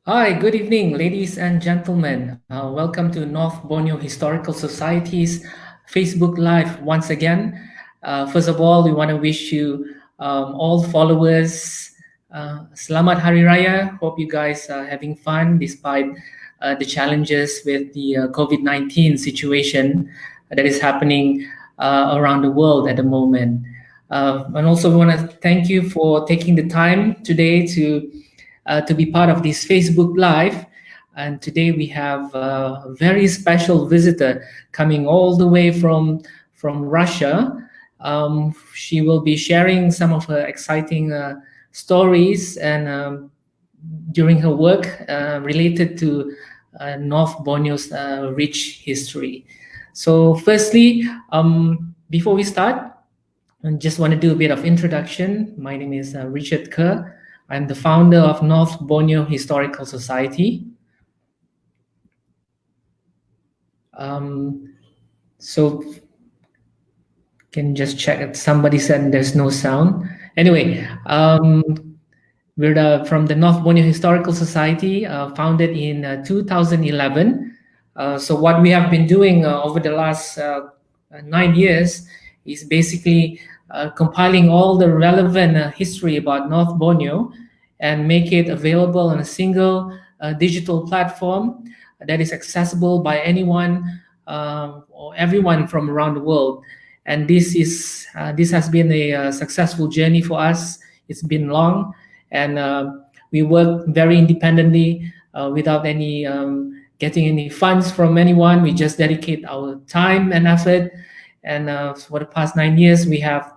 Hi, good evening, ladies and gentlemen. Welcome to North Borneo Historical Society's Facebook Live once again. First of all, we want to wish you all followers Selamat Hari Raya. Hope you guys are having fun despite the challenges with the COVID-19 situation that is happening around the world at the moment. And also, we want to thank you for taking the time today to be part of this Facebook Live. And today we have a very special visitor coming all the way from Russia. She will be sharing some of her exciting stories and during her work related to North Borneo's rich history. So, firstly, before we start, I just want to do a bit of introduction. My name is Richard Kerr. I'm the founder of North Borneo Historical Society. So can just check it. Somebody said there's no sound. Anyway, we're from the North Borneo Historical Society, founded in 2011. So what we have been doing over the last 9 years is basically compiling all the relevant history about North Borneo and make it available on a single digital platform that is accessible by anyone or everyone from around the world. And this has been a successful journey for us. It's been long, and we work very independently without any getting any funds from anyone. We just dedicate our time and effort. And for the past 9 years, we have,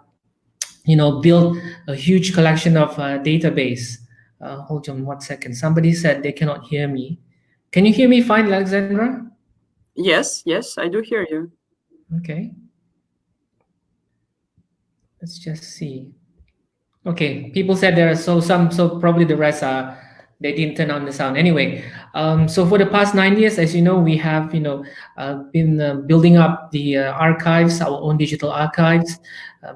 built a huge collection of database. Hold on 1 second. Somebody said they cannot hear me. Can you hear me fine, Alexandra? Yes, I do hear you. Okay. Let's just see. Okay, people said there are so probably the rest are they didn't turn on the sound anyway. So for the past 9 years, as you know, we have been building up the archives, our own digital archives.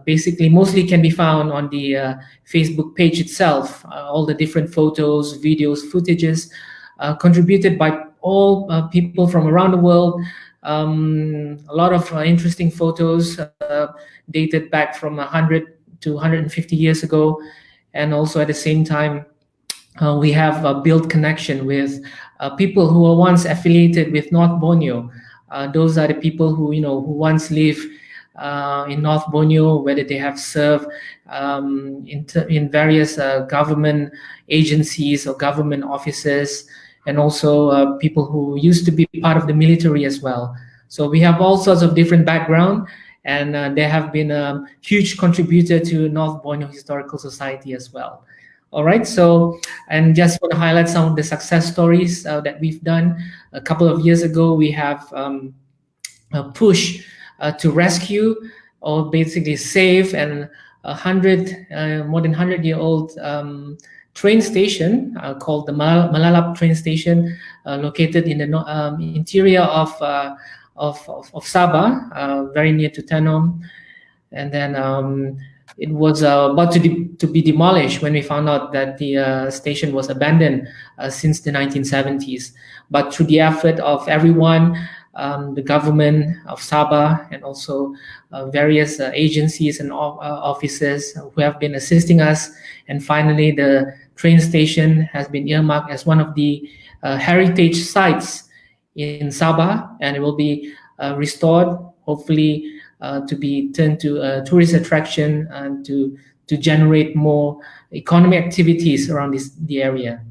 Basically, mostly can be found on the Facebook page itself. All the different photos, videos, footages contributed by all people from around the world. A lot of interesting photos dated back from 100 to 150 years ago, and also at the same time we have built connection with people who were once affiliated with North Borneo. Those are the people who once lived in North Borneo, whether they have served in various government agencies or government offices, and also people who used to be part of the military as well. So we have all sorts of different background, and they have been a huge contributor to North Borneo Historical Society as well. All right, so, and just want to highlight some of the success stories that we've done. A couple of years ago, we have a push to rescue or basically save more than 100-year-old train station called the Malalap train station, located in the interior of Sabah, very near to Tenom. And then it was about to be demolished when we found out that the station was abandoned since the 1970s. But through the effort of everyone, the government of Sabah, and also various agencies and offices who have been assisting us, and finally the train station has been earmarked as one of the heritage sites in Sabah, and it will be restored, hopefully to be turned to a tourist attraction and to generate more economic activities around the area.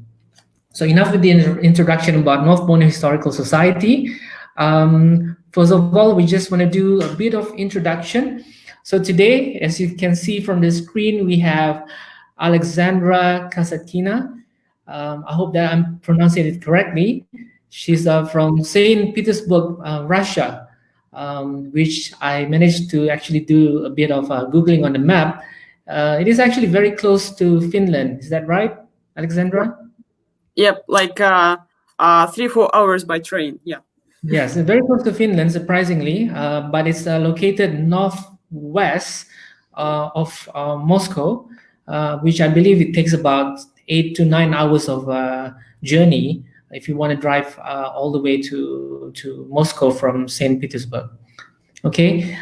So enough with the introduction about North Borneo Historical Society. First of all, we just want to do a bit of introduction. So today, as you can see from the screen, we have Alexandra Kasatkina. I hope that I'm pronouncing it correctly. She's from St. Petersburg, Russia, which I managed to actually do a bit of Googling on the map. It is actually very close to Finland. Is that right, Alexandra? Yep, like 3-4 hours by train. Yeah. Yes, very close to Finland, surprisingly, but it's located northwest of Moscow, which I believe it takes about 8 to 9 hours of journey if you want to drive all the way to Moscow from St. Petersburg. Okay,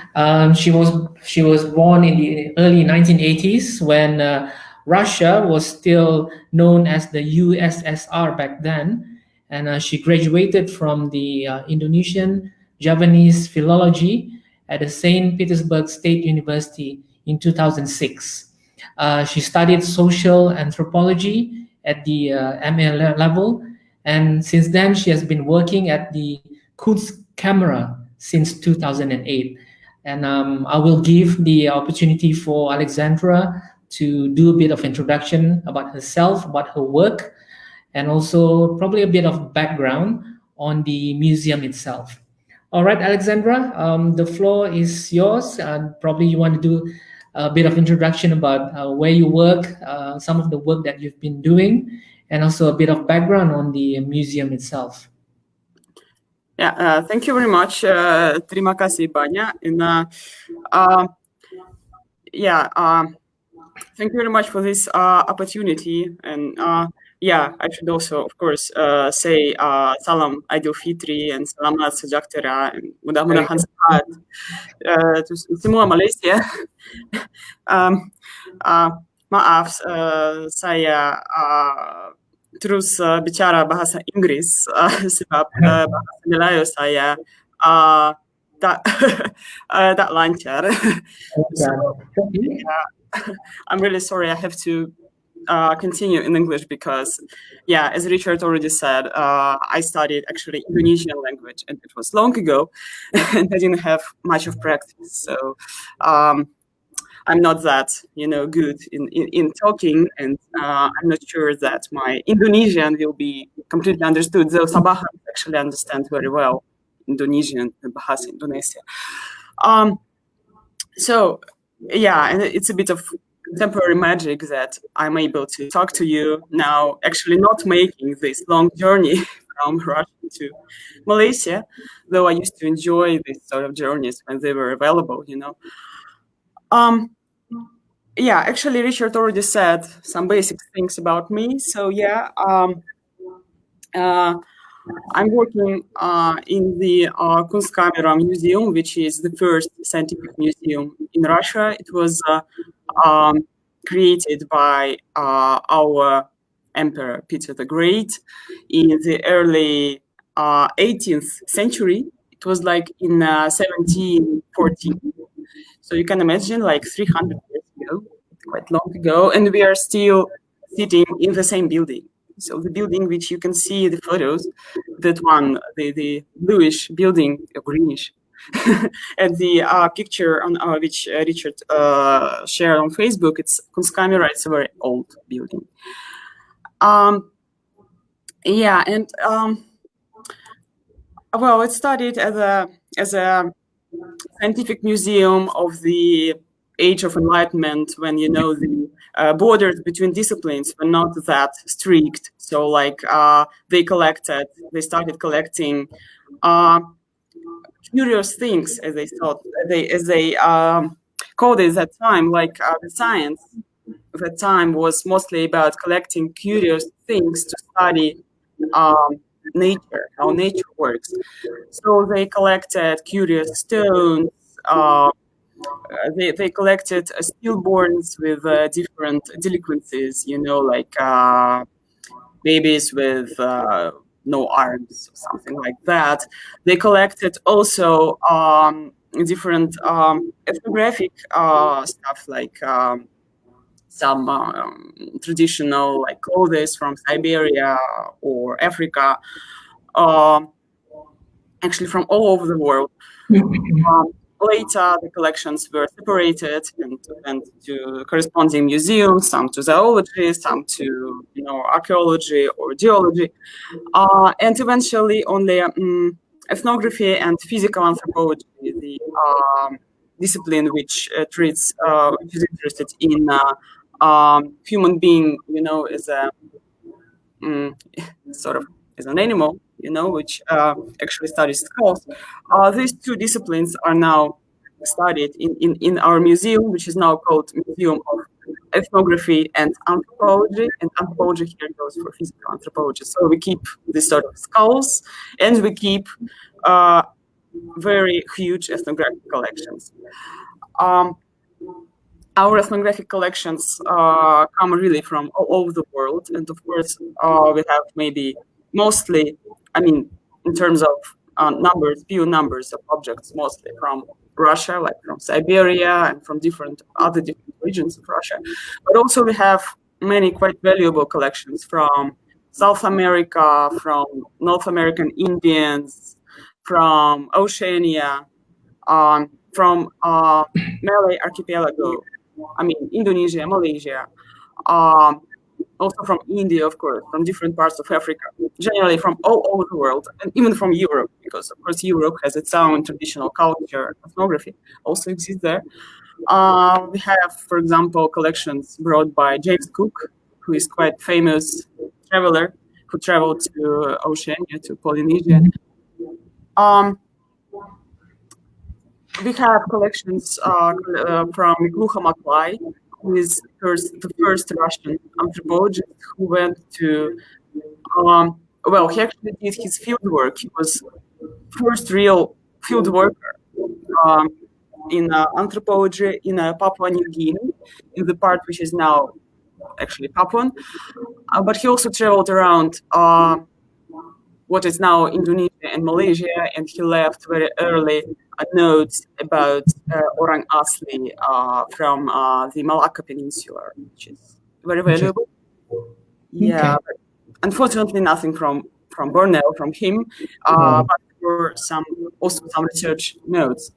she was born in the early 1980s when Russia was still known as the USSR back then, and she graduated from the Indonesian Javanese philology at the St. Petersburg State University in 2006. She studied social anthropology at the MA level, and since then she has been working at the Kunstkamera since 2008. And I will give the opportunity for Alexandra to do a bit of introduction about herself, about her work, and also probably a bit of background on the museum itself. All right, Alexandra, the floor is yours. Probably you want to do a bit of introduction about where you work, some of the work that you've been doing, and also a bit of background on the museum itself. Yeah, thank you very much. Terima kasih banyak. And thank you very much for this opportunity. And yeah, I should also, of course, say Salam Idul Fitri and Selamat Sejahtera. Mudah-mudahan sehat semua Malaysia. Maaf, saya terus bicara bahasa Inggris sebab bahasa Melayu saya tak lancar. So, I'm really sorry. I have to continue in English because, yeah, as Richard already said, I studied actually Indonesian language, and it was long ago, and I didn't have much of practice. So I'm not that, good in talking, and I'm not sure that my Indonesian will be completely understood, though Sabah actually understands very well Indonesian and Bahasa Indonesia. So, yeah, and it's a bit of temporary magic that I'm able to talk to you now, actually not making this long journey from Russia to Malaysia, though I used to enjoy these sort of journeys when they were available, Yeah, actually, Richard already said some basic things about me. So, yeah, I'm working in the Kunstkamera Museum, which is the first scientific museum in Russia. It was created by our Emperor Peter the Great in the early 18th century. It was like in 1714. So you can imagine like 300 years ago, quite long ago, and we are still sitting in the same building. So the building which you can see the photos, that one, the bluish building, greenish, and the picture on which Richard shared on Facebook, it's Kunstkamera. It's a very old building. Yeah, and well, it started as a scientific museum of the Age of Enlightenment, when the borders between disciplines were not that strict. So like they started collecting curious things, as they thought, as they called it at that time. Like the science at that time was mostly about collecting curious things to study nature, how nature works. So they collected curious stones. They collected stillborns with different delinquencies, like babies with no arms, or something like that. They collected also different ethnographic stuff, like some traditional like clothes from Siberia or Africa, actually from all over the world. Later, the collections were separated and went to corresponding museums, some to zoology, some to archaeology or geology, and eventually only ethnography and physical anthropology, the discipline which which is interested in human being, as a sort of as an animal, which actually studies skulls. These two disciplines are now studied in our museum, which is now called Museum of ethnography and anthropology, and anthropology here goes for physical anthropology. So we keep this sort of skulls, and we keep very huge ethnographic collections. Our ethnographic collections come really from all over the world, and of course we have maybe mostly, I mean, in terms of numbers, few numbers of objects, mostly from Russia, like from Siberia and from different regions of Russia. But also we have many quite valuable collections from South America, from North American Indians, from Oceania, from Malay Archipelago, I mean, Indonesia, Malaysia, also from India, of course, from different parts of Africa, generally from all over the world, and even from Europe, because of course Europe has its own traditional culture. Ethnography also exists there. We have, for example, collections brought by James Cook, who is quite famous traveler who traveled to Oceania, to Polynesia. We have collections from Glucha Maklai, who is the first Russian anthropologist who went to, well, he actually did his field work. He was first real field worker in anthropology in Papua New Guinea, in the part which is now actually Papuan. But he also traveled around what is now Indonesia and Malaysia, and he left very early notes about Orang Asli from the Malacca Peninsula, which is very valuable. Yeah, but unfortunately nothing from Borneo, from him, but for also some research notes.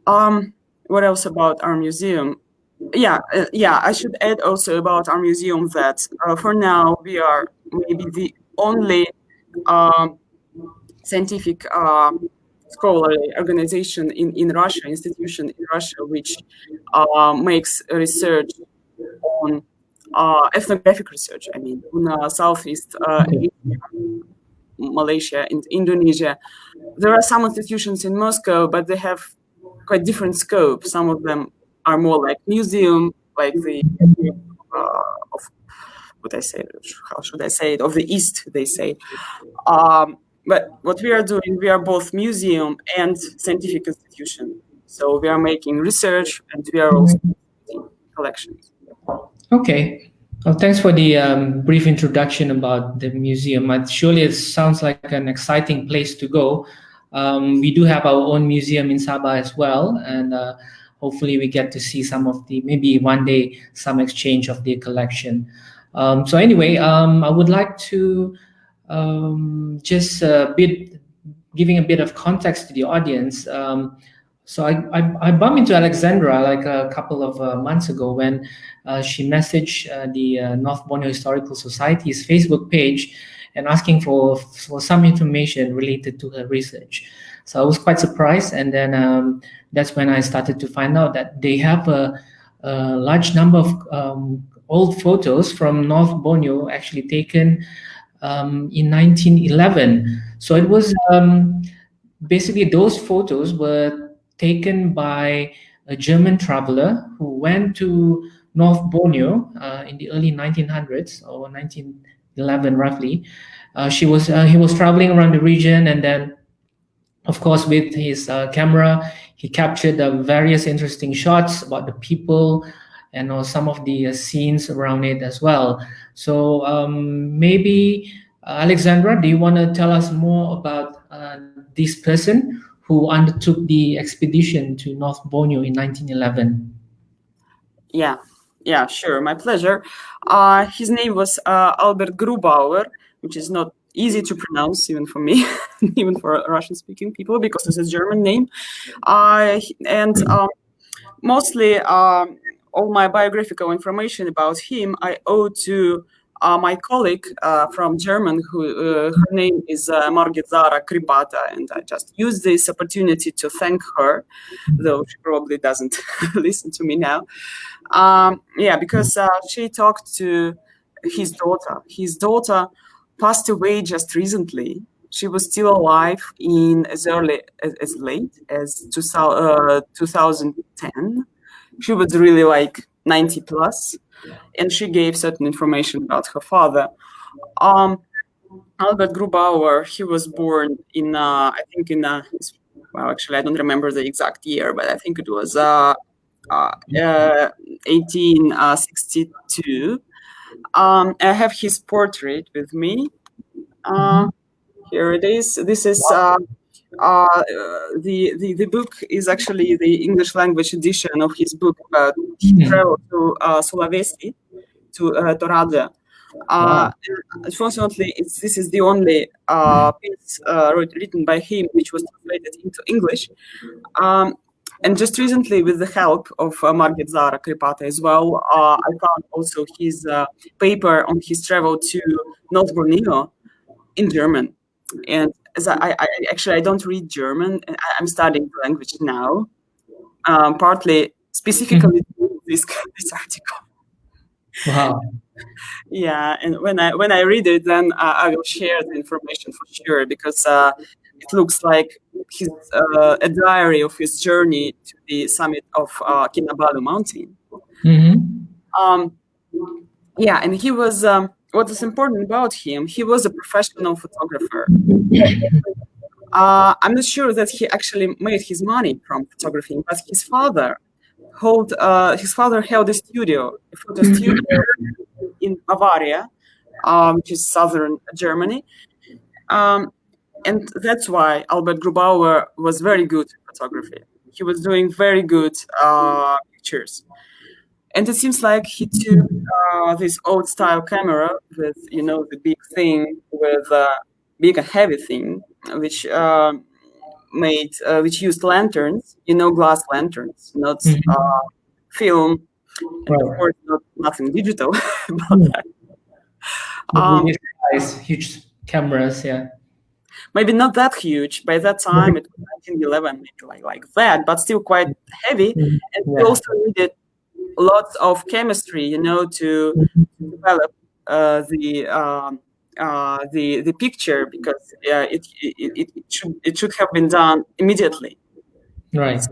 What else about our museum? Yeah, I should add also about our museum that for now we are maybe the only scientific scholarly organization in Russia, institution in Russia, which makes research on ethnographic research. I mean, on Southeast Asia, Malaysia, and Indonesia. There are some institutions in Moscow, but they have quite different scope. Some of them are more like museum, like the of what I say. How should I say it? Of the East, they say. But what we are doing, we are both museum and scientific institution. So we are making research and we are also making collections. Okay. Well, thanks for the brief introduction about the museum. Surely it sounds like an exciting place to go. We do have our own museum in Sabah as well, and hopefully we get to see some of maybe one day, some exchange of the collection. So anyway, I would like to just giving a bit of context to the audience. So I bumped into Alexandra like a couple of months ago when she messaged the North Borneo Historical Society's Facebook page and asking for some information related to her research. So I was quite surprised, and then that's when I started to find out that they have a large number of old photos from North Borneo actually taken in 1911. So it was basically those photos were taken by a German traveler who went to North Borneo in the early 1900s or 1911 roughly. He was traveling around the region, and then of course with his camera he captured various interesting shots about the people and some of the scenes around it as well. So maybe Alexandra, do you want to tell us more about this person who undertook the expedition to North Borneo in 1911? Yeah, sure, my pleasure. His name was Albert Grubauer, which is not easy to pronounce even for me, even for Russian-speaking people, because it's a German name. And mostly all my biographical information about him I owe to my colleague from German, who her name is Margit Zara Kribata, and I just use this opportunity to thank her, though she probably doesn't listen to me now. Yeah, because she talked to his daughter. His daughter passed away just recently. She was still alive in as late as 2010. She was really like 90 plus, and she gave certain information about her father. Albert Grubauer, he was born in, I think well, actually, I don't remember the exact year, but I think it was 1862. I have his portrait with me. Here it is. This is the book is actually the English language edition of his book about his travel to Sulawesi, to Toraja. Unfortunately, this is the only piece written by him which was translated into English. And just recently, with the help of Margit Zara Kripata as well, I found also his paper on his travel to North Borneo in German. And as I actually, I don't read German, and I'm studying the language now, partly specifically this article. Wow. Yeah, and when I read it, then I will share the information for sure, because it looks like his a diary of his journey to the summit of Kinabalu mountain. Yeah, and he was what is important about him, he was a professional photographer. I'm not sure that he actually made his money from photography, but his father held a studio, a photo studio in Bavaria, which is southern Germany. And that's why Albert Grubauer was very good at photography. He was doing very good pictures. And it seems like he took this old style camera with, the big thing, with big and heavy thing, which which used lanterns, glass lanterns, not film, and of course nothing digital about that. Huge cameras, yeah. Maybe not that huge. By that time, it was 1911, maybe like that, but still quite heavy. And we also needed lots of chemistry, to develop the picture, because it should have been done immediately. Right.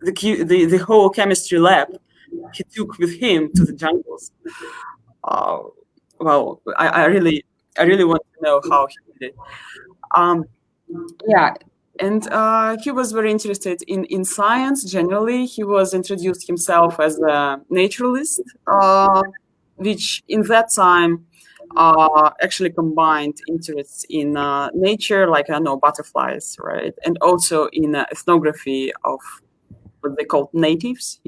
The whole chemistry lab he took with him to the jungles. Well, I really want to know how he did it. Yeah, and he was very interested in science generally. He was introduced himself as a naturalist, which in that time actually combined interests in nature, like butterflies, right, and also in ethnography of what they called natives,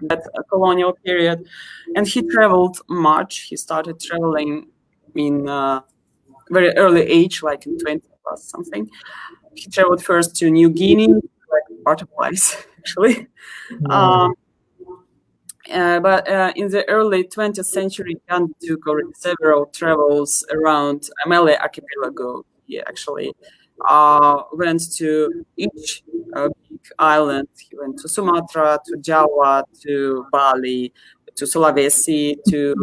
that colonial period. And he traveled much. He started traveling in very early age, like in 20 plus something. He traveled first to New Guinea, like butterflies, actually. But in the early 20th century, Jan took already several travels around Amele archipelago. He actually went to each big island. He went to Sumatra, to Java, to Bali, to Sulawesi, to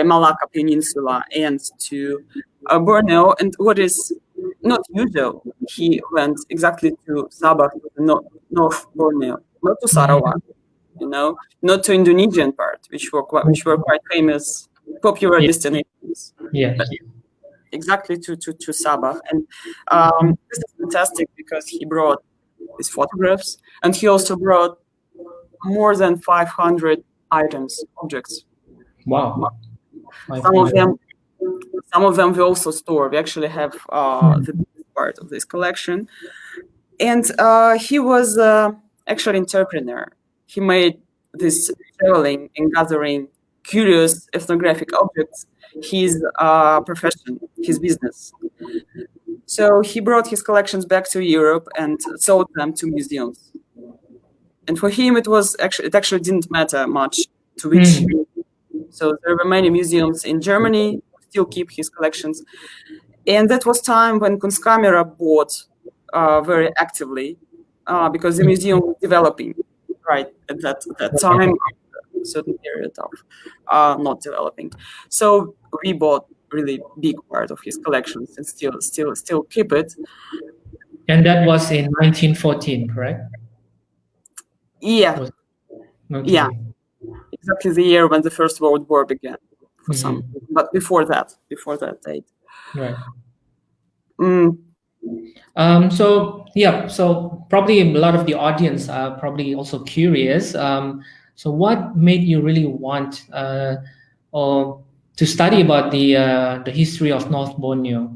Malacca Peninsula, and to Borneo. And what is not usual, he went exactly to Sabah, to North Borneo, not to Sarawak, not to Indonesian part, which were quite famous, popular destinations. Yeah. But exactly to Sabah. And this is fantastic because he brought his photographs, and he also brought more than 500 objects. Wow. Some of them we also store. We actually have the biggest part of this collection. And he was actually an entrepreneur. He made this traveling and gathering curious ethnographic objects his profession, his business. So he brought his collections back to Europe and sold them to museums. And for him, it actually didn't matter much to which. So there were many museums in Germany who still keep his collections. And that was time when Kunstkamera bought very actively because the museum was developing right at that time, a certain period of not developing. So we bought really big part of his collections and still keep it. And that was in 1914, correct? Yeah. Okay. Yeah, exactly the year when the First World War began. For some, but before that date. Right. Mm. So yeah, so probably a lot of the audience are probably also curious. So what made you really want or to study about the history of North Borneo?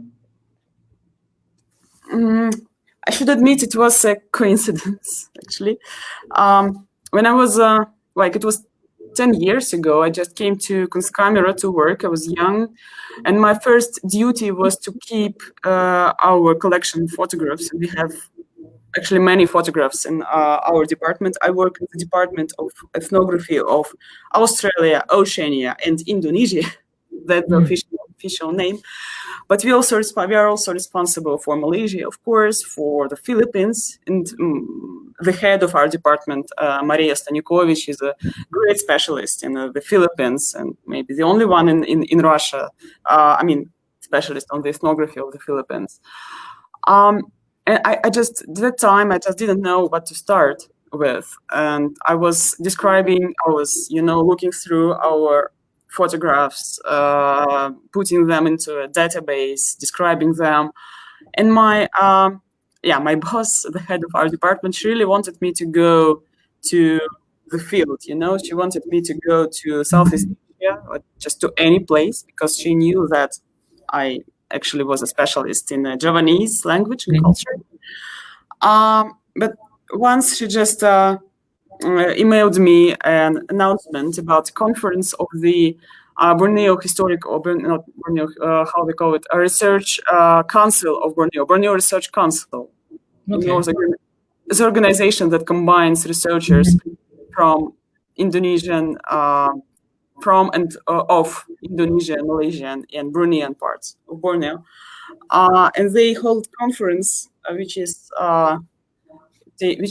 I should admit it was a coincidence, actually. When I was it was 10 years ago, I just came to Kunstkamera to work. I was young, and my first duty was to keep our collection of photographs. We have actually many photographs in our department. I work in the Department of Ethnography of Australia, Oceania, and Indonesia. That's the official name. But we are also responsible for Malaysia, of course, for the Philippines, and the head of our department, Maria Stanikovic, is a great specialist in the Philippines, and maybe the only one in Russia. Specialist on the ethnography of the Philippines. And I just didn't know what to start with, and I was looking through our photographs, putting them into a database, describing them. And my boss, the head of our department, she really wanted me to go to the field. She wanted me to go to Southeast Asia, or just to any place, because she knew that I actually was a specialist in Javanese language and culture. But once she just emailed me an announcement about a conference of the Borneo Historic, or not Borneo, how we call it, a Research Council of Borneo, Borneo Research Council. Okay. It's an organization that combines researchers from Indonesian, of Indonesia, Malaysian, and Bruneian parts of Borneo. And they hold conference, which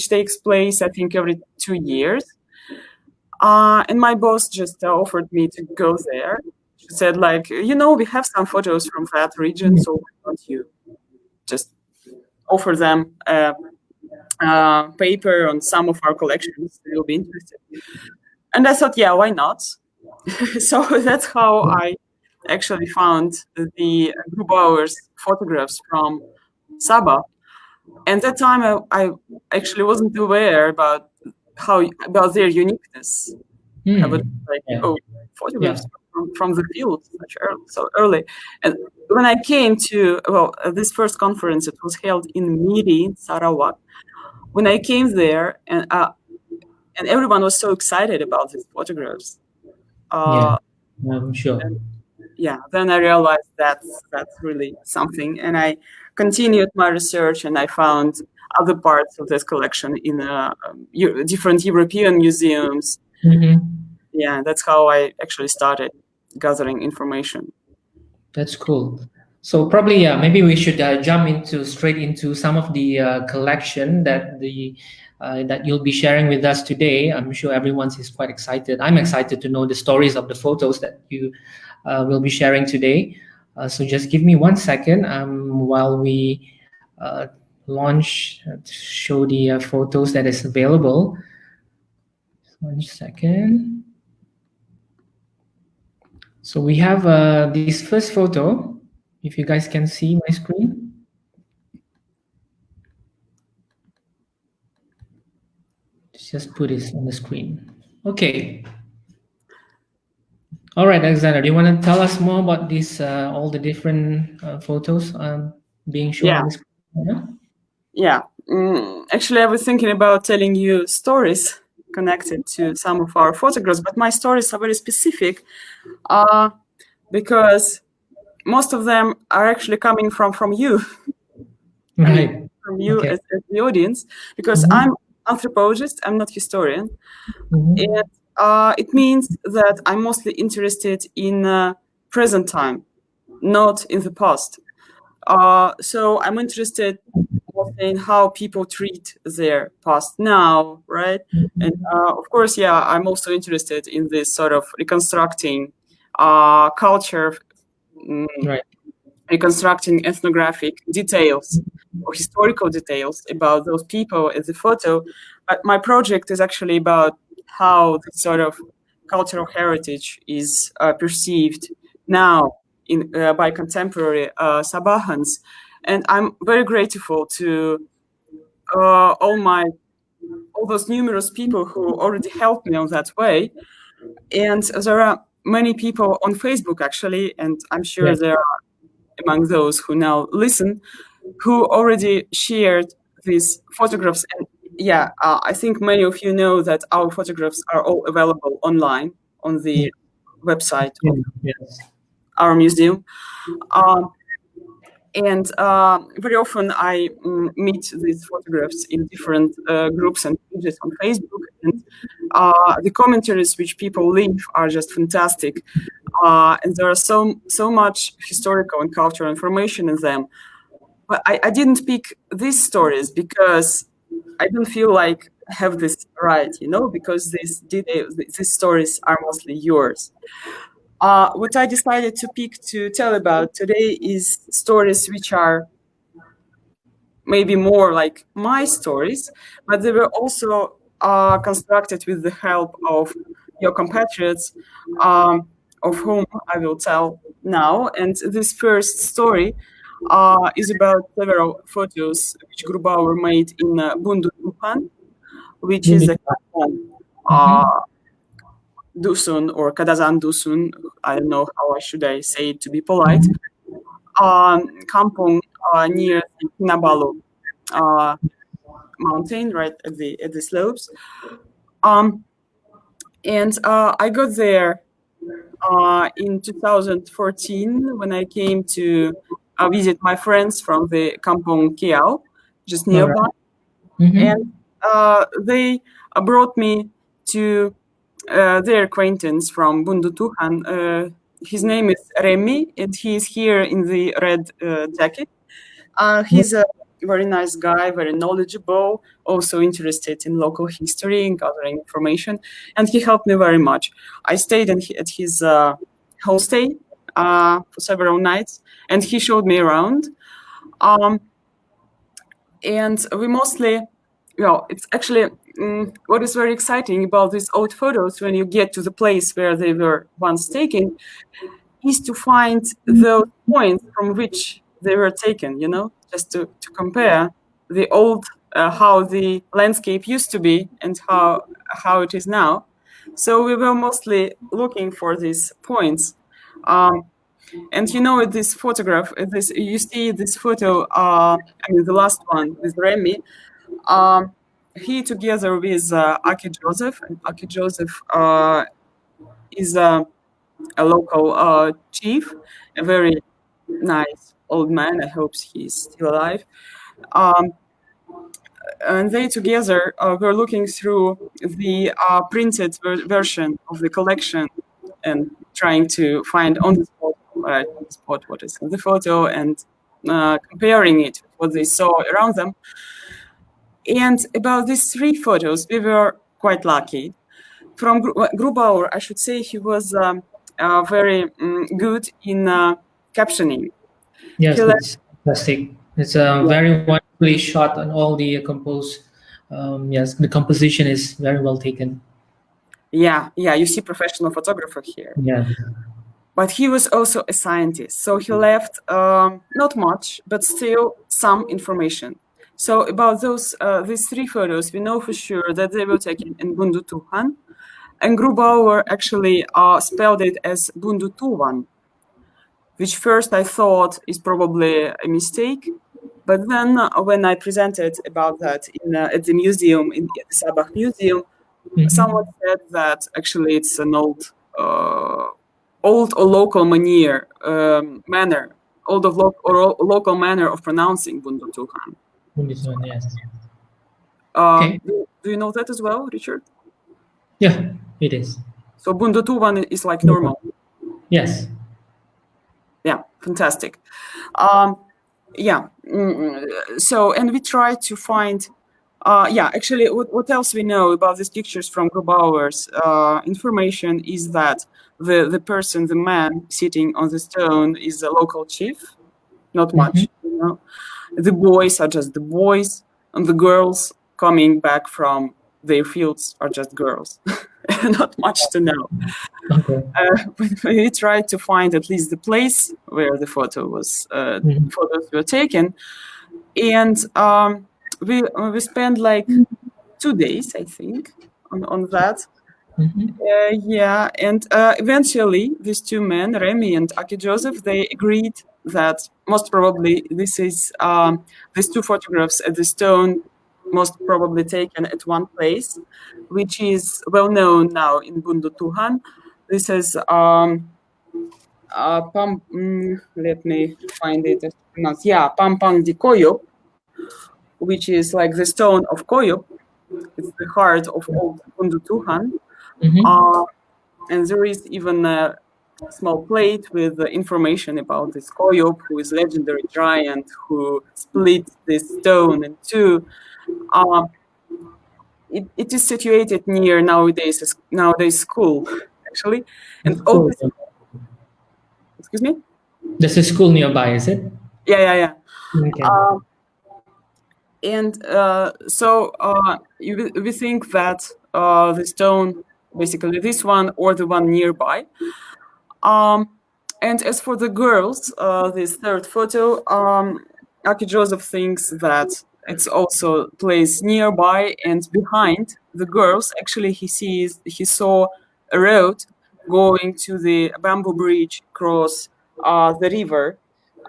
takes place, I think, every 2 years. And my boss just offered me to go there. She said, we have some photos from that region, so why don't you just offer them a paper on some of our collections? They'll be interested. And I thought, yeah, why not? So that's how I actually found the Grubauer's photographs from Sabah. And that time I actually wasn't aware about their uniqueness. I was photographs from the field so early. And when I came to this first conference, it was held in Miri, Sarawak. When I came there, and everyone was so excited about these photographs. I'm sure. Then I realized that's really something, and I continued my research, and I found other parts of this collection in different European museums. Yeah, that's how I actually started gathering information. That's cool. So probably, maybe we should jump straight into some of the collection that you'll be sharing with us today. I'm sure everyone is quite excited. I'm excited to know the stories of the photos that you will be sharing today. So just give me 1 second while we show the photos that is available. 1 second. So we have this first photo. If you guys can see my screen. Just put this on the screen. Okay. All right, Alexandra, do you want to tell us more about these all the different photos being shown on the screen? Yeah. Actually, I was thinking about telling you stories connected to some of our photographs, but my stories are very specific because most of them are actually coming from you. Right. From you as the audience, because I'm anthropologist, I'm not historian. And it means that I'm mostly interested in present time, not in the past. So I'm interested in how people treat their past now, right? And of course, I'm also interested in this sort of reconstructing culture, reconstructing ethnographic details or historical details about those people in the photo. But my project is actually about how this sort of cultural heritage is perceived now by contemporary Sabahans. And I'm very grateful to all those numerous people who already helped me on that way. And there are many people on Facebook, actually, and I'm sure there are among those who now listen, who already shared these photographs. And yeah, I think many of you know that our photographs are all available online on the website of our museum. And very often I meet these photographs in different groups and pages on Facebook. And the commentaries which people leave are just fantastic. And there are so much historical and cultural information in them. But I didn't pick these stories because I don't feel like I have this right, because these stories are mostly yours. What I decided to pick to tell about today is stories which are maybe more like my stories, but they were also constructed with the help of your compatriots, of whom I will tell now. And this first story is about several photos which Grubauer made in Bundutuhan, which is a Dusun or Kadazan Dusun. I don't know how should I say it to be polite. Kampung near Kinabalu mountain, right at the slopes. And I got there in 2014 when I came to visit my friends from the Kampung Kiao, just nearby. And they brought me to their acquaintance from Bundutuhan. His name is Remy, and he is here in the red jacket. He's a very nice guy, very knowledgeable, also interested in local history and gathering information, and he helped me very much. I stayed at his homestay for several nights, and he showed me around. And we mostly, it's actually what is very exciting about these old photos when you get to the place where they were once taken is to find those points from which they were taken, just to compare the old, how the landscape used to be and how it is now. So we were mostly looking for these points. And this photograph, you see this photo, the last one with Remy, he together with Aki Joseph, and Aki Joseph is a local chief, a very nice old man. I hope he's still alive. And they together were looking through the printed version of the collection and trying to find on the spot what is in the photo and comparing it with what they saw around them. And about these three photos, we were quite lucky. From Grubauer, I should say he was very good in captioning. Yes, it's fantastic. It's very wonderfully shot, and all the yes, the composition is very well taken. Yeah, you see professional photographer here. Yeah. But he was also a scientist, so he left not much, but still some information. So about these three photos, we know for sure that they were taken in Bundutuhan, and Grubauer actually spelled it as Bundutuvan, which first I thought is probably a mistake. But then when I presented about that at the museum, in the Sabah Museum, someone said that actually it's an old or local manner, local manner of pronouncing Bundutuhan. Bundutuhan, yes. Okay. Do you know that as well, Richard? Yeah, it is. So Bundutuvan is like normal. Yes. Yeah, fantastic. Yeah. So, and we try to find. Actually, what else we know about these pictures from Grubauer's information is that the person, the man sitting on the stone, is a local chief. Not much, The boys are just the boys, and the girls coming back from their fields are just girls. Not much to know. Okay. But we tried to find at least the place where the photos were taken, and we spent like 2 days, I think, on that. Yeah, and eventually these two men, Remy and Aki Joseph, they agreed that most probably this is these two photographs at the stone, most probably taken at one place, which is well known now in Bundu Tuhan. This is let me find it. Pampang di Koyo, which is like the stone of Koyo. It's the heart of old Bundu Tuhan. And there is even a small plate with information about this Koyop, who is legendary giant who split this stone in two. It is situated near nowadays school, actually. And excuse me? There's a school nearby, is it? Yeah. Okay. And so we think that the stone, basically this one or the one nearby. And as for the girls, this third photo, Aki Joseph thinks that it's also place nearby, and behind the girls, actually he saw a road going to the bamboo bridge across the river,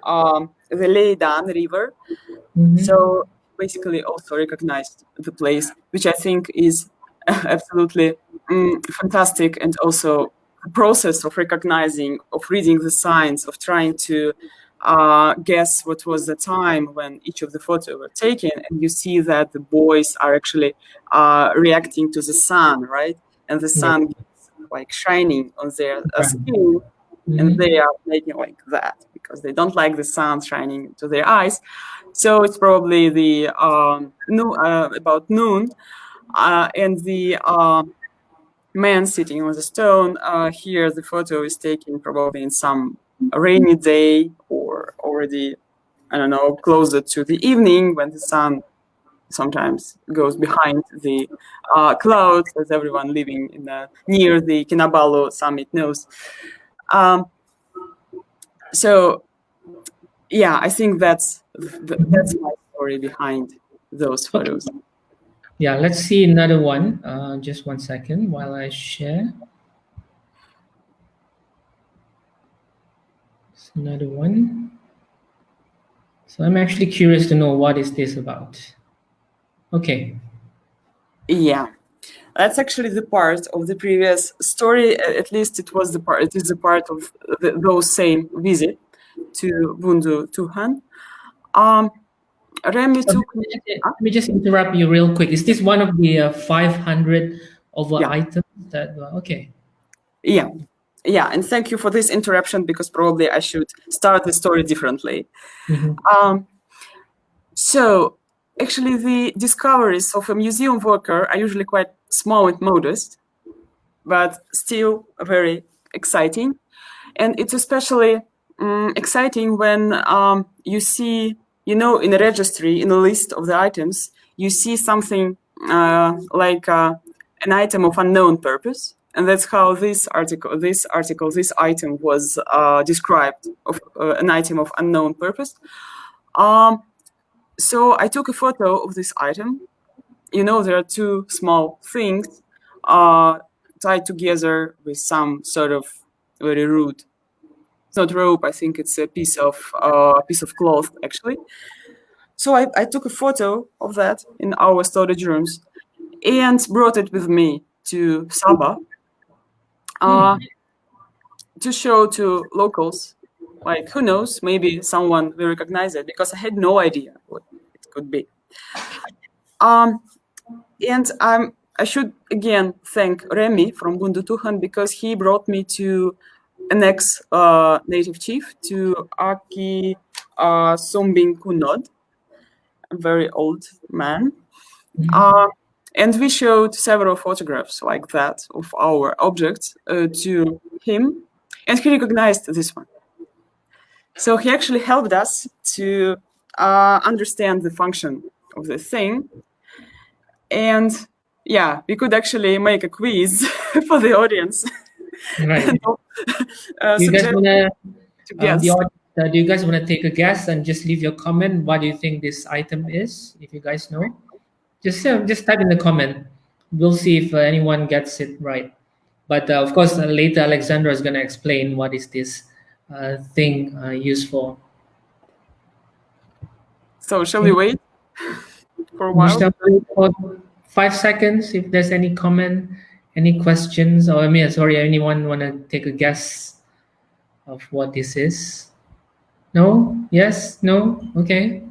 the Leidan River. So basically also recognized the place, which I think is absolutely fantastic, and also the process of recognizing, of reading the signs, of trying to guess what was the time when each of the photos were taken, and you see that the boys are actually reacting to the sun, right? And the sun gets like shining on their skin, and they are making like that because they don't like the sun shining into their eyes. So it's probably the about noon, and the man sitting on the stone. Here the photo is taken probably in some rainy day, or already, I don't know, closer to the evening when the sun sometimes goes behind the clouds, as everyone living near the Kinabalu summit knows. So yeah, I think that's my story behind those photos. Yeah, let's see another one. Just 1 second while I share. It's another one. So I'm actually curious to know what is this about. Okay. Yeah, that's actually the part of the previous story. At least it was the part. It is the part of those same visit to Bundu Tuhan. Remy took. Let me just interrupt you real quick. Is this one of the 500 over items that? Okay. Yeah, and thank you for this interruption, because probably I should start the story differently. So actually, the discoveries of a museum worker are usually quite small and modest, but still very exciting. And it's especially exciting when you see, in a registry, in a list of the items, you see something like an item of unknown purpose. And that's how this item was described, of an item of unknown purpose. So I took a photo of this item. There are two small things tied together with some sort of very rude. It's not rope. I think it's a piece of cloth, actually. So I took a photo of that in our storage rooms and brought it with me to Sabah to show to locals. Like, who knows, maybe someone will recognize it, because I had no idea what it could be. And I should again thank Remy from Bundu Tuhan, because he brought me to an ex-native chief, to Aki Sombing Kunod, a very old man. And we showed several photographs like that of our objects to him, and he recognized this one. So he actually helped us to understand the function of the thing. And yeah, we could actually make a quiz for the audience. Right. Do you guys Suggest wanna to guess. do you guys wanna take a guess and just leave your comment? What do you think this item is? If you guys know, just type in the comment. We'll see if anyone gets it right. But of course, later Alexandra is gonna explain what is this thing used for. So shall we wait for a We while? shall wait for 5 seconds if there's any comment, any questions, or I mean, sorry, anyone wanna take a guess of what this is? No? Yes? No? Okay.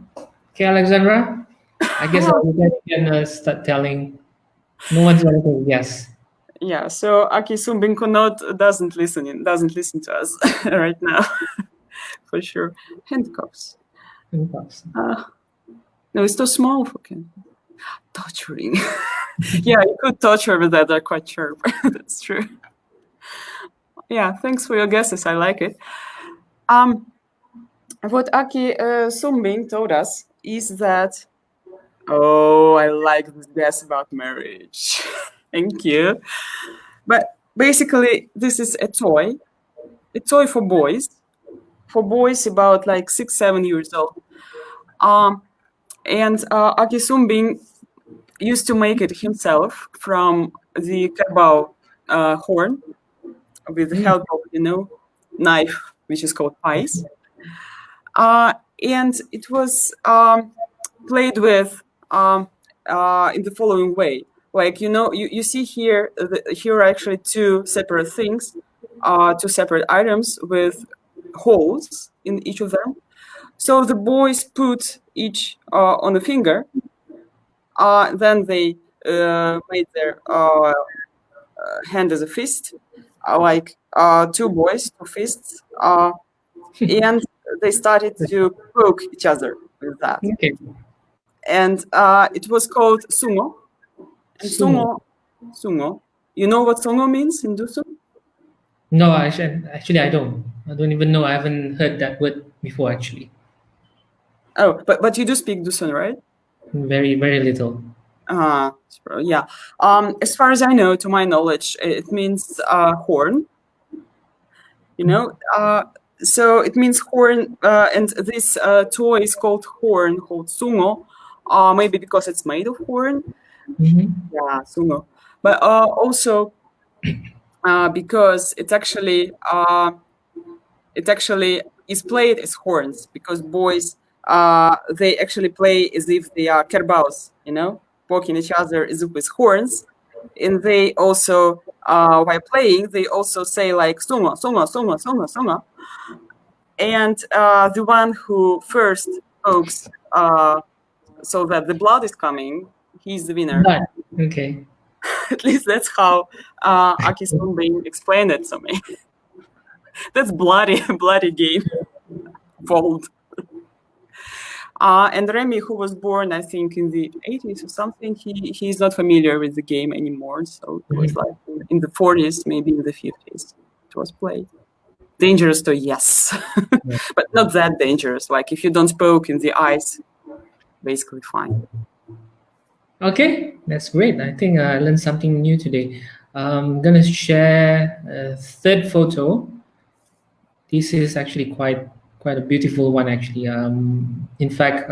Okay, Alexandra. I guess you guys can start telling. No one's gonna say yes. Yeah, so Aki Sumbinkonot doesn't listen to us right now, for sure. Handcuffs. Handcuffs. No, it's too small for him. Torturing. Yeah, you could torture with that. They're quite sharp. That's true. Yeah, thanks for your guesses. I like it. What Aki Sumbing told us is that, oh, I like this guess about marriage. Thank you. But basically, this is a toy for boys about like 6-7 years old. And Aki Sumbing used to make it himself from the kerbau horn with the help of, knife, which is called pies. And it was played with in the following way. Like, you see here, here are actually two separate things, two separate items with holes in each of them. So the boys put each on a finger. Then they made their hand as a fist, like two boys, two fists, and they started to poke each other with that. Okay. And it was called sumo. And sumo. You know what sumo means in Dusun? No, actually, I don't. I don't even know. I haven't heard that word before, actually. Oh, but you do speak Dusun, right? Very, very little. Yeah. As far as I know, to my knowledge, it means horn. So it means horn, and this toy is called sumo, maybe because it's made of horn. Yeah, sumo. But also because it actually is played as horns, because boys they actually play as if they are kerbaus, poking each other as if with horns, and they also while playing they also say like sumo, sumo, sumo, sumo, sumo, and the one who first pokes so that the blood is coming, he's the winner. Blood. Okay. At least that's how Aki Sumbing explained it to me. That's bloody game. Bold. And Remy, who was born, I think, in the 80s or something, he's not familiar with the game anymore. So it was like in the 40s, maybe in the 50s, it was played. Dangerous to yes, but not that dangerous. Like if you don't poke in the eyes, basically fine. Okay, that's great. I think I learned something new today. I'm gonna share a third photo. This is actually quite a beautiful one, actually. In fact,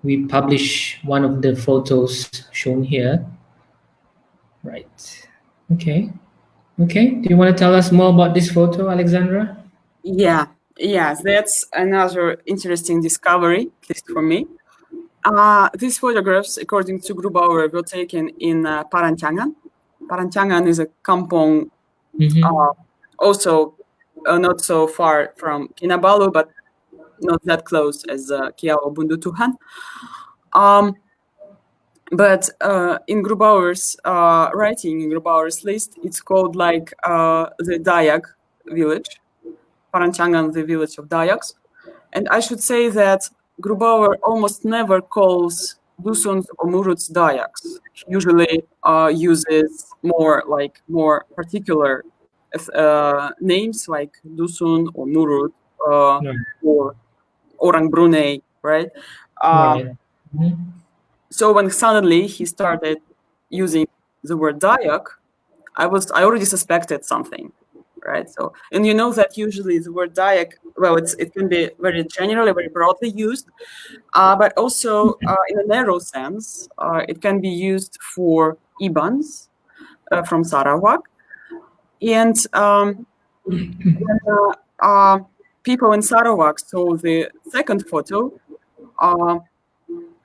we publish one of the photos shown here. Right. Okay. Do you want to tell us more about this photo, Alexandra? Yeah. That's another interesting discovery, at least for me. These photographs, according to Grubauer, were taken in Paranchangan. Paranchangan is a kampong, also not so far from Kinabalu, but not that close as Kiao Bundutuhan. But in Grubauer's writing, in Grubauer's list, it's called like the Dayak village, Paranchangan, the village of Dayaks. And I should say that Grubauer almost never calls Dusuns or Muruts Dayaks. He usually uses more particular names like Dusun or Murut or Orang Brunei, right? So when suddenly he started using the word Dayak, I already suspected something, right? So, and you know that usually the word Dayak, well, it can be very generally, very broadly used, but also in a narrow sense, it can be used for Ibans from Sarawak, and when people in Sarawak saw the second photo,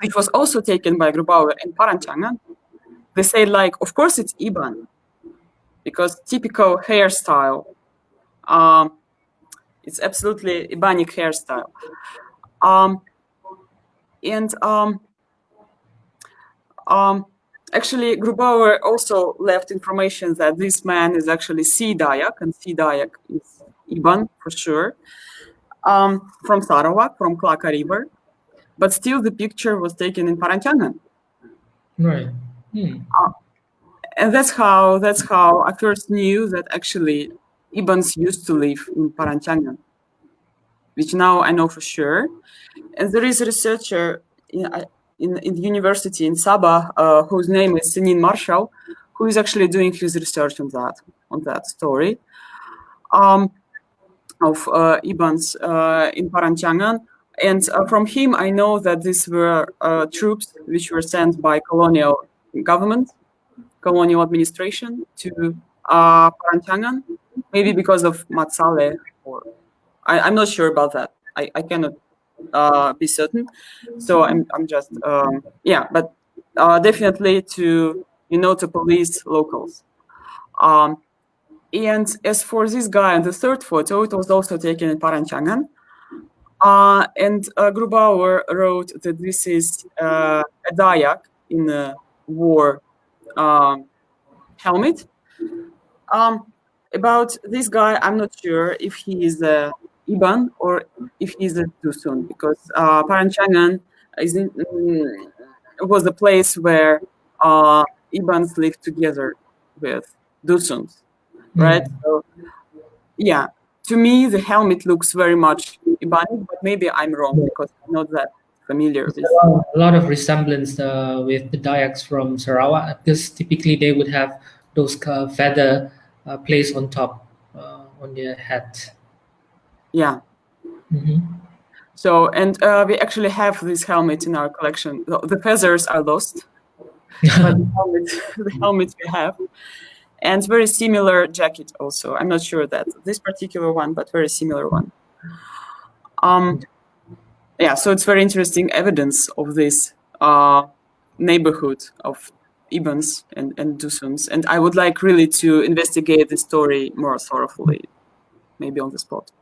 which was also taken by Grubauer in Paranchangan, they say like, of course it's Iban, because typical hairstyle, it's absolutely Ibanic hairstyle. Actually, Grubauer also left information that this man is actually Sea Dayak, and Sea Dayak is Iban for sure, from Sarawak, from Klaka River. But still, the picture was taken in Paranchangan. Right. And that's how I first knew that actually Ibans used to live in Paranchangan, which now I know for sure. And there is a researcher in the university in Sabah whose name is Senin Marshall, who is actually doing his research on that story of Ibans in Paranchangan. And from him, I know that these were troops which were sent by colonial government, colonial administration to Paranchangan, maybe because of Matsale, or I'm not sure about that. I cannot be certain. So I'm just but definitely to to police locals. And as for this guy in the third photo, it was also taken in Paranchangan. And Grubauer wrote that this is a Dayak in a war helmet. About this guy, I'm not sure if he is a Iban or if he's a Dusun, because Paranchangan was a place where Ibans lived together with Dusuns, right? So, yeah, to me, the helmet looks very much Ibanic, but maybe I'm wrong because I'm not that familiar with it. A lot of resemblance with the Dayaks from Sarawak, because typically they would have those feather placed on top on their head. Yeah. So, and we actually have this helmet in our collection. The feathers are lost, but the helmet we have. And very similar jacket also. I'm not sure that this particular one, but very similar one. Yeah, so it's very interesting evidence of this neighborhood of Ibans and Dusuns. And I would like really to investigate the story more thoroughly, maybe on the spot.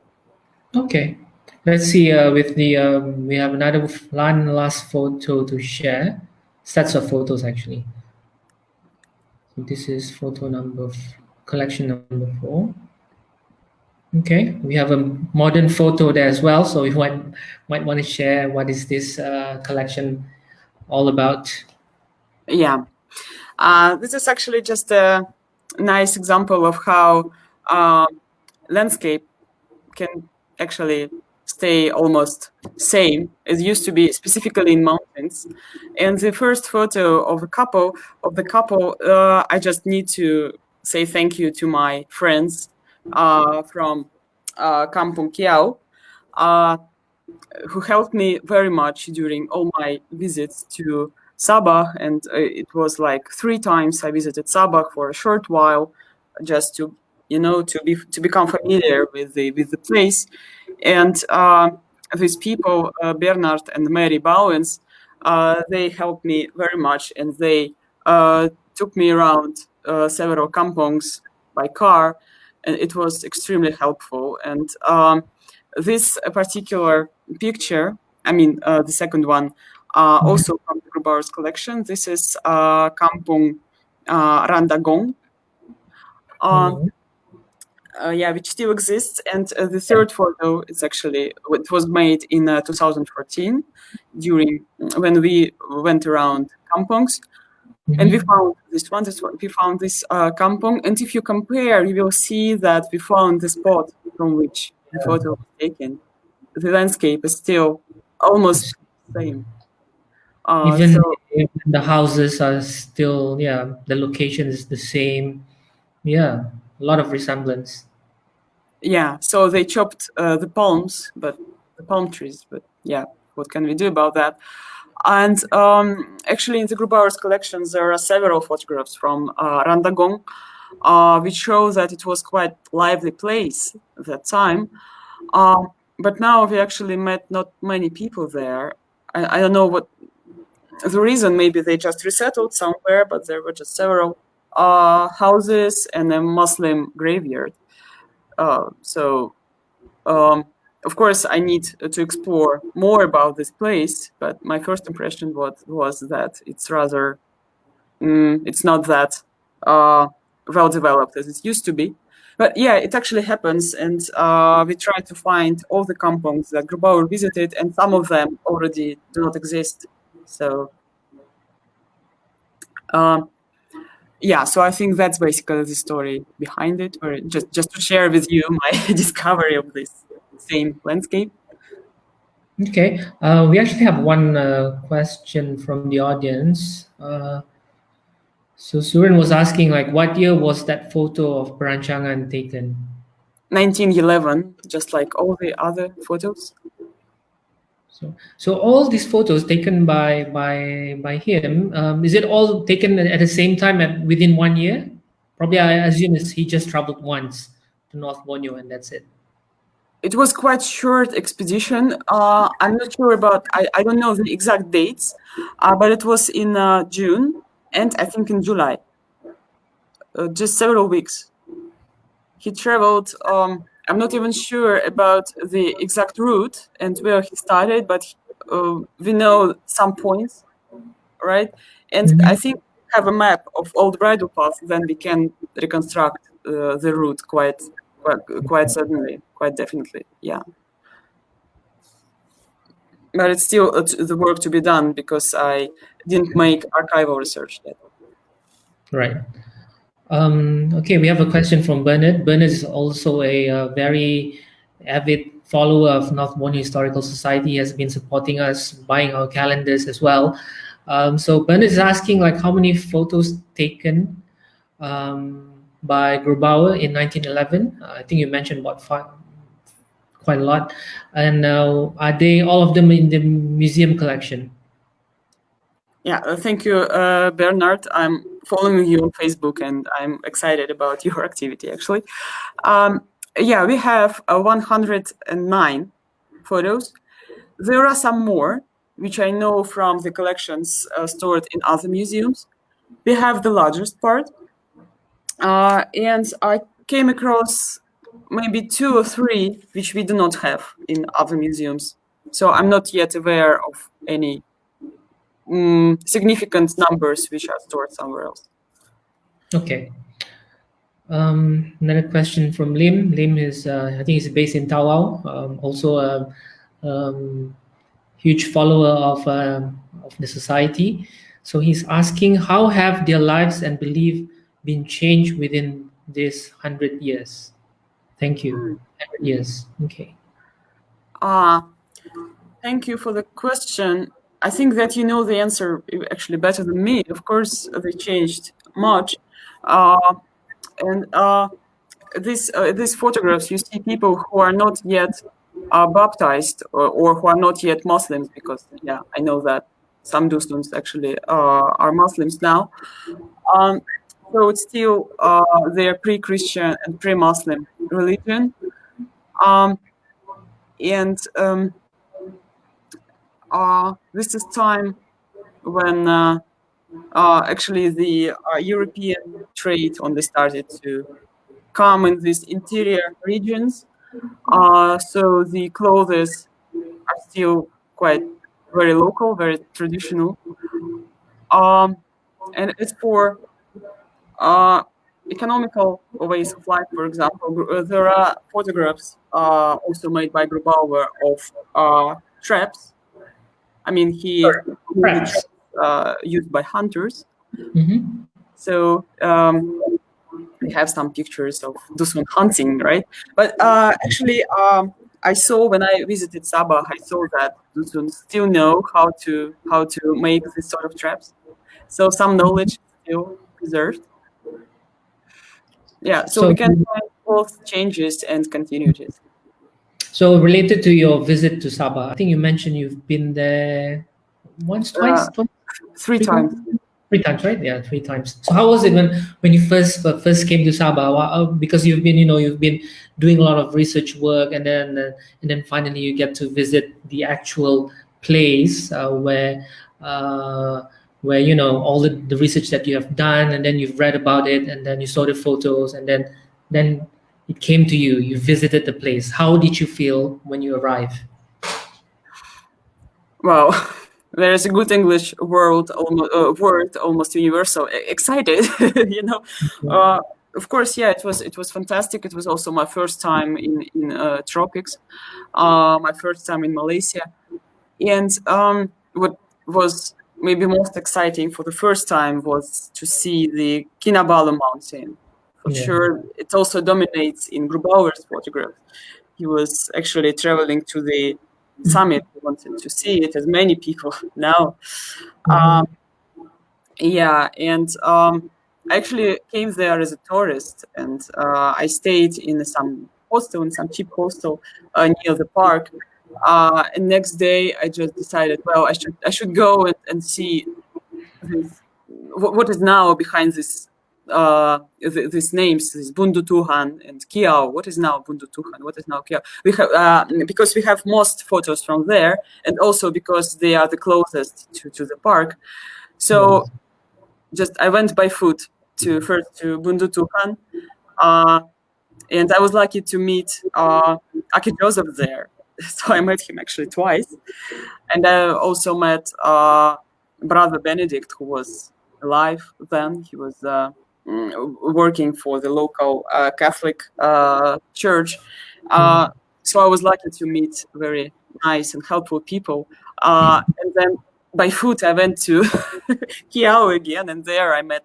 Okay. Let's see, with the, we have another last photo to share. Sets of photos, actually. So this is collection number 4. Okay, we have a modern photo there as well. So you might want to share what is this collection all about. Yeah, this is actually just a nice example of how landscape can actually stay almost same as used to be, specifically in mountains. And the first photo of the couple, I just need to say thank you to my friends from Kampung Kiau, who helped me very much during all my visits to Sabah. And it was like 3 times I visited Sabah for a short while, just to become familiar with the place. And these people, Bernard and Mary Bowens, they helped me very much, and they took me around several kampongs by car, and it was extremely helpful. And this particular picture, I mean the second one, also from the Grubauer's collection. This is Kampung Randagong. Which still exists. And the third photo is actually, it was made in 2014 when we went around kampongs. And we found this one. We found this kampong. And if you compare, you will see that we found the spot from which the photo was taken. The landscape is still almost the same. Even So if the houses are still, the location is the same. Yeah, a lot of resemblance. yeah, so they chopped the palms, but the palm trees. But yeah, what can we do about that? And actually, in the Grubauer's collections, there are several photographs from Randagong, which show that it was quite lively place at that time. But now we actually met not many people there. I don't know what the reason. Maybe they just resettled somewhere, but there were just several houses and a Muslim graveyard. So of course, I need to explore more about this place. But my first impression was that it's rather it's not that well developed as it used to be. But yeah, it actually happens, and we try to find all the compounds that Grubauer visited, and some of them already do not exist. So yeah, so I think that's basically the story behind it, or just to share with you my discovery of this same landscape. Okay, we actually have one question from the audience. So Surin was asking, like, what year was that photo of Perancangan taken? 1911, just like all the other photos. So all these photos taken by him, is it all taken at the same time within 1 year? Probably, I assume he just traveled once to North Borneo and that's it. It was quite short expedition. I'm not sure about, I don't know the exact dates, but it was in June and I think in July, just several weeks. He traveled, I'm not even sure about the exact route and where he started, but we know some points, right? And I think we have a map of all the bridle paths, then we can reconstruct the route quite suddenly, quite definitely, yeah. But it's still the work to be done because I didn't make archival research yet. Right. Okay, we have a question from Bernard. Bernard is also a very avid follower of North Borneo Historical Society. He has been supporting us, buying our calendars as well. So Bernard is asking, like, how many photos taken by Grubauer in 1911? I think you mentioned about five, quite a lot. And are they all of them in the museum collection? Yeah, thank you, Bernard. I'm following you on Facebook and I'm excited about your activity, actually. Yeah, we have 109 photos. There are some more, which I know from the collections stored in other museums. We have the largest part. And I came across maybe 2 or 3 which we do not have in other museums. So I'm not yet aware of any significant numbers which are stored somewhere else. Okay. Another question from Lim. Lim is, I think he's based in Tawau, also a huge follower of the society. So he's asking, how have their lives and belief been changed within this 100 years? Thank you. 100 years. Okay. Thank you for the question. I think that you know the answer actually better than me. Of course, they changed much. And these photographs, you see people who are not yet baptized or who are not yet Muslims, because, yeah, I know that some Dusuns actually are Muslims now. So it's still their pre-Christian and pre-Muslim religion. This is time when actually the European trade only started to come in these interior regions. So the clothes are still quite very local, very traditional. And as for economical ways of life, for example, there are photographs also made by Grubauer of traps. I mean, he traps used by hunters. Mm-hmm. So we have some pictures of Dusun hunting, right? But actually, I saw when I visited Sabah, I saw that Dutsun still know how to make this sort of traps. So some knowledge is still preserved. Yeah, so we So, can find both changes and continuities. so related to your visit to Sabah, I think you mentioned you've been there once, Uh, twice, 3 three times, times. 3 times, right? Yeah, 3 times. So how was it when you first came to Sabah? Because you've been doing a lot of research work, and then finally you get to visit the actual place where all the research that you have done, and then you've read about it, and then you saw the photos, and then it came to you. You visited the place. How did you feel when you arrived? Wow, there is a good English word, almost universal. Excited, you know. Uh, of course, yeah, it was fantastic. It was also my first time in tropics, my first time in Malaysia, and what was maybe most exciting for the first time was to see the Kinabalu mountain. For Yeah. sure, it also dominates in Grubauer's photographs. He was actually traveling to the summit. He wanted to see it, as many people now. Mhm. Um, yeah, and I actually came there as a tourist, and I stayed in some cheap hostel near the park. And next day, I just decided, well, I should go and see this, what is now behind these names, this Bundu Tuhan and Kiao. What is now Bundu Tuhan? What is now Kiao? We have because we have most photos from there, and also because they are the closest to the park. So Yes. just I went by foot to Bundu Tuhan, uh, and I was lucky to meet Aki Joseph there. So I met him actually twice, and I also met Brother Benedict, who was alive then. He was working for the local Catholic church. Uh, so I was lucky to meet very nice and helpful people. And then by foot, I went to Kiao again, and there I met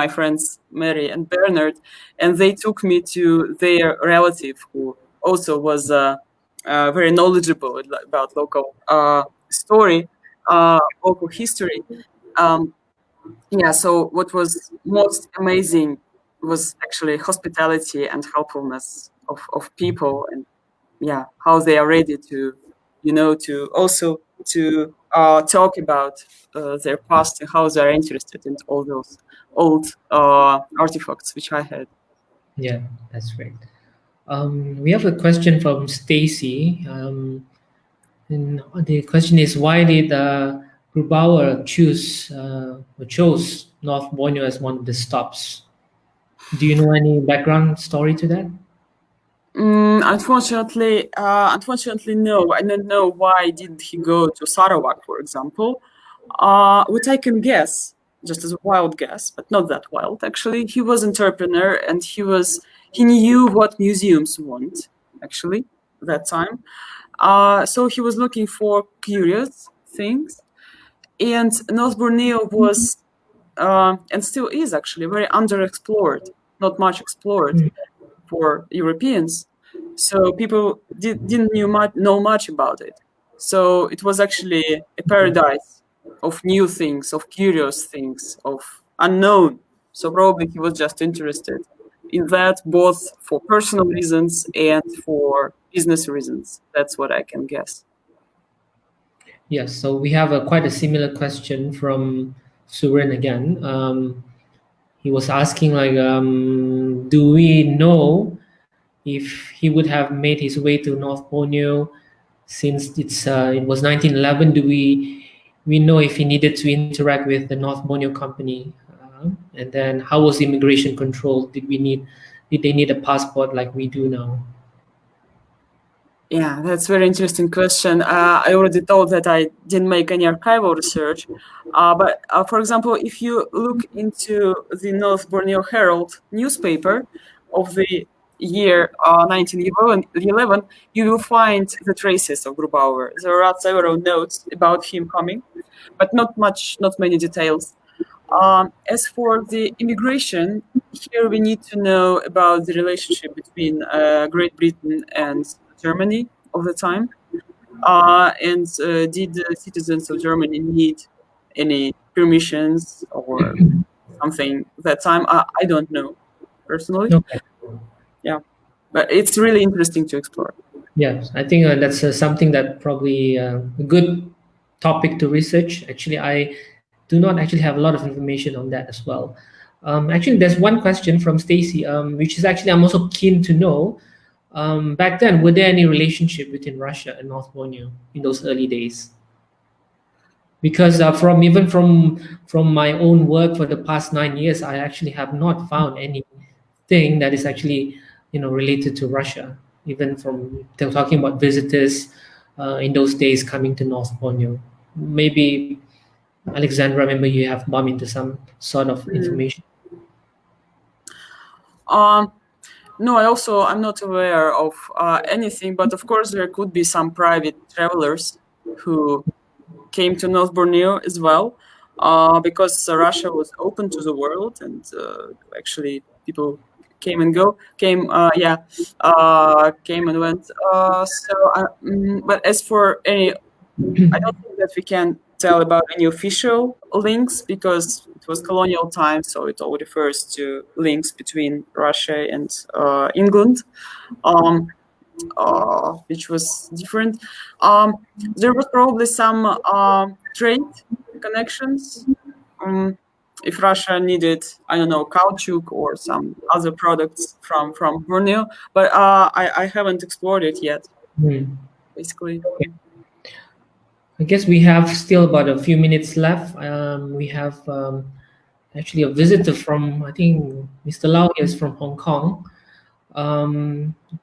my friends Mary and Bernard, and they took me to their relative who also was very knowledgeable about local story, local history. Um, yeah, so what was most amazing was actually hospitality and helpfulness of people, and yeah, how they are ready to, to also to talk about their past and how they're interested in all those old artifacts which I had. Yeah, that's great. We have a question from Stacy. And the question is, why did Grubauer chose North Borneo as one of the stops? Do you know any background story to that? Unfortunately, no. I don't know why did he go to Sarawak, for example. What I can guess, just as a wild guess, but not that wild actually, he was entrepreneur and he knew what museums want actually that time. So he was looking for curious things, and North Borneo was and still is actually very underexplored, not much explored for Europeans. So people didn't know much about it. So it was actually a paradise of new things, of curious things, of unknown. So probably he was just interested in that, both for personal reasons and for business reasons. That's what I can guess. Yes, so we have quite a similar question from Surin again. He was asking like, do we know if he would have made his way to North Borneo since it was 1911? Do we know if he needed to interact with the North Borneo company? And then how was immigration control? Did they need a passport like we do now? Yeah, that's very interesting question. I already told that I didn't make any archival research, but for example, if you look into the North Borneo Herald newspaper of the year 1911, you will find the traces of Grubauer. There are several notes about him coming, but not many details. As for the immigration, here we need to know about the relationship between Great Britain and Germany of the time. And did the citizens of Germany need any permissions or something that time? I don't know personally. Okay. Yeah, but it's really interesting to explore. Yes, I think that's something that probably a good topic to research. Actually, I do not actually have a lot of information on that as well. Actually, there's one question from Stacy, which is actually I'm also keen to know. Back then, were there any relationship between Russia and North Borneo in those early days? Because from even from my own work for the past 9 years, I actually have not found anything that is actually related to Russia. Even from they're talking about visitors in those days coming to North Borneo. Maybe Alexandra, remember you have bumped into some sort of information. No, I'm not aware of anything, but of course there could be some private travelers who came to North Borneo as well, because Russia was open to the world, and actually people came and came and went. But as for any, I don't think that we can tell about any official links because it was colonial time, so it all refers to links between Russia and England. Which was different. There was probably some trade connections. If Russia needed, I don't know, caoutchouc or some other products from Borneo, but I haven't explored it yet. Basically. Okay. I guess we have still about a few minutes left. We have actually a visitor from, I think Mr. Lau is from Hong Kong.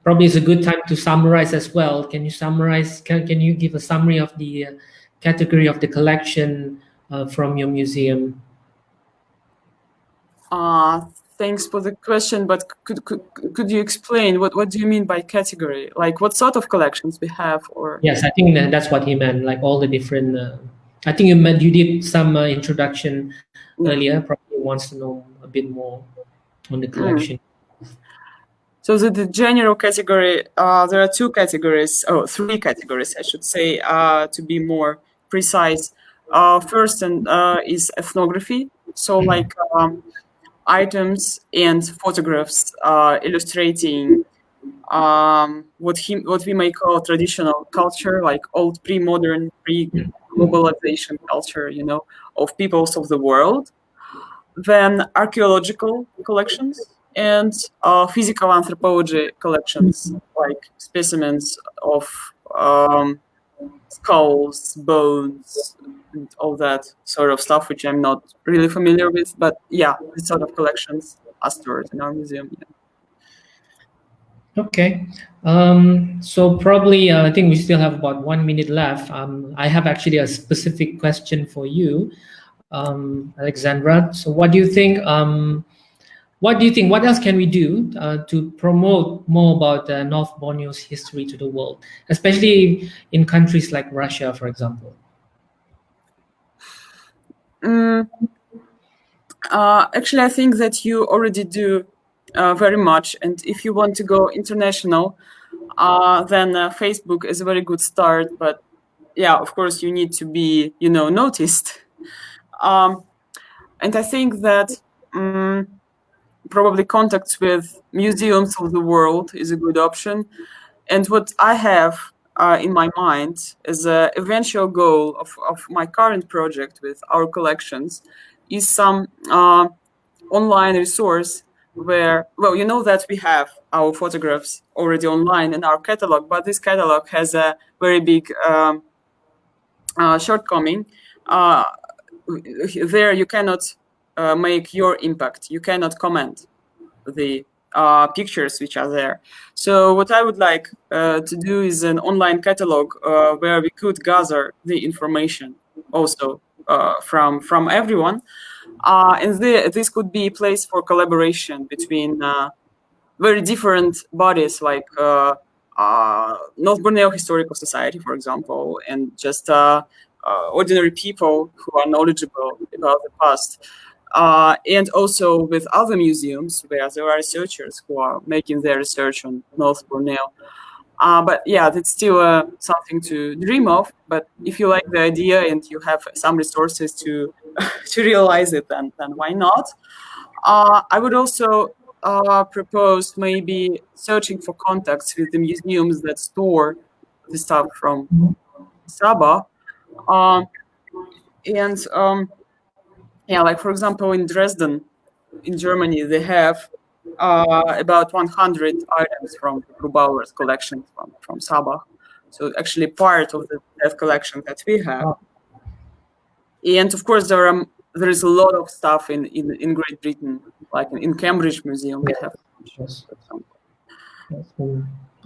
Probably it's a good time to summarize as well. Can you summarize? Can you give a summary of the category of the collection from your museum? Thanks for the question, but could you explain what do you mean by category? Like what sort of collections we have, or? Yes, I think that's what he meant. Like all the different. I think you did some introduction earlier. Probably wants to know a bit more on the collection. So the general category, there are three categories, I should say, to be more precise. First is ethnography. So like items and photographs illustrating what we may call traditional culture, like old pre-modern, pre-globalization culture, of peoples of the world. Then archaeological collections and physical anthropology collections, like specimens of skulls, bones, and all that sort of stuff, which I'm not really familiar with. But yeah, this sort of collections are stored in our museum. Yeah. Okay. So probably, I think we still have about 1 minute left. I have actually a specific question for you, Alexandra. So what do you think? What else can we do to promote more about North Borneo's history to the world, especially in countries like Russia, for example? Actually, I think that you already do very much. And if you want to go international, then Facebook is a very good start. But yeah, of course, you need to be, noticed. And I think that probably contacts with museums of the world is a good option. And what I have in my mind as an eventual goal of my current project with our collections is some online resource where, that we have our photographs already online in our catalog, but this catalog has a very big shortcoming. There you cannot make your impact. You cannot comment the pictures which are there. So what I would like to do is an online catalog where we could gather the information also from everyone. And this could be a place for collaboration between very different bodies like North Borneo Historical Society, for example, and just ordinary people who are knowledgeable about the past. And also with other museums where there are researchers who are making their research on North Borneo. But yeah, that's still something to dream of. But if you like the idea and you have some resources to to realize it, then why not? I would also propose maybe searching for contacts with the museums that store the stuff from Saba. And yeah, like for example, in Dresden, in Germany, they have about 100 items from Grubauer's collection from Saba. So actually part of that collection that we have. Wow. And of course, there is a lot of stuff in Great Britain, like in Cambridge Museum. We have. Yes.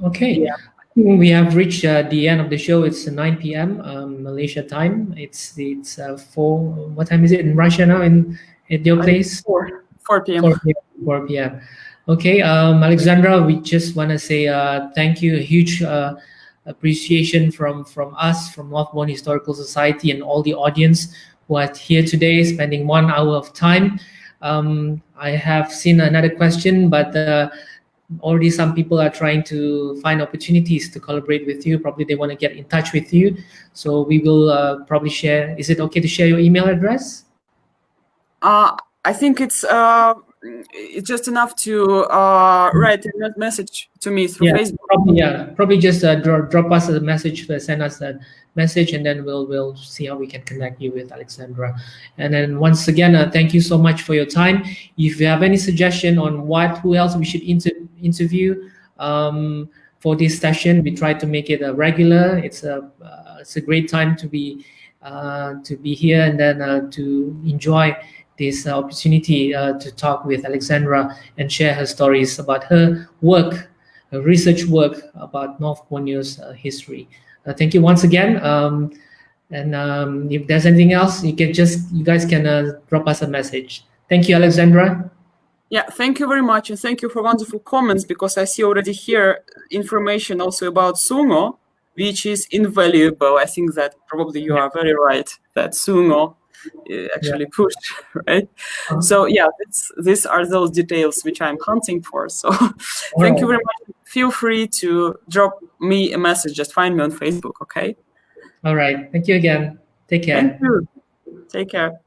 Okay. Yeah. We have reached the end of the show. It's 9 p.m. Malaysia time. It's 4. What time is it in Russia now? At your place? 4 p.m. 4 p.m. Okay, Alexandra, we just want to say thank you. A huge appreciation from us, from North Borneo Historical Society, and all the audience who are here today, spending 1 hour of time. I have seen another question, but already some people are trying to find opportunities to collaborate with you. Probably they want to get in touch with you. So we will probably share. Is it okay to share your email address? I think it's just enough to write a message to me through Facebook. Probably just drop us a message, send us a message, and then we'll see how we can connect you with Alexandra. And then once again, thank you so much for your time. If you have any suggestion on who else we should interview for this session, we try to make it a regular. It's a great time to be here, and then to enjoy this opportunity to talk with Alexandra and share her stories about her work, her research work about North Borneo's history. Thank you once again. And if there's anything else, you guys can drop us a message. Thank you, Alexandra. Yeah, thank you very much, and thank you for wonderful comments, because I see already here information also about Sungo, which is invaluable. I think that probably you are very right that Sungo actually pushed, right? So yeah, these are those details which I'm hunting for. So thank you very much. Feel free to drop me a message. Just find me on Facebook, okay? All right. Thank you again. Take care. Thank you. Take care.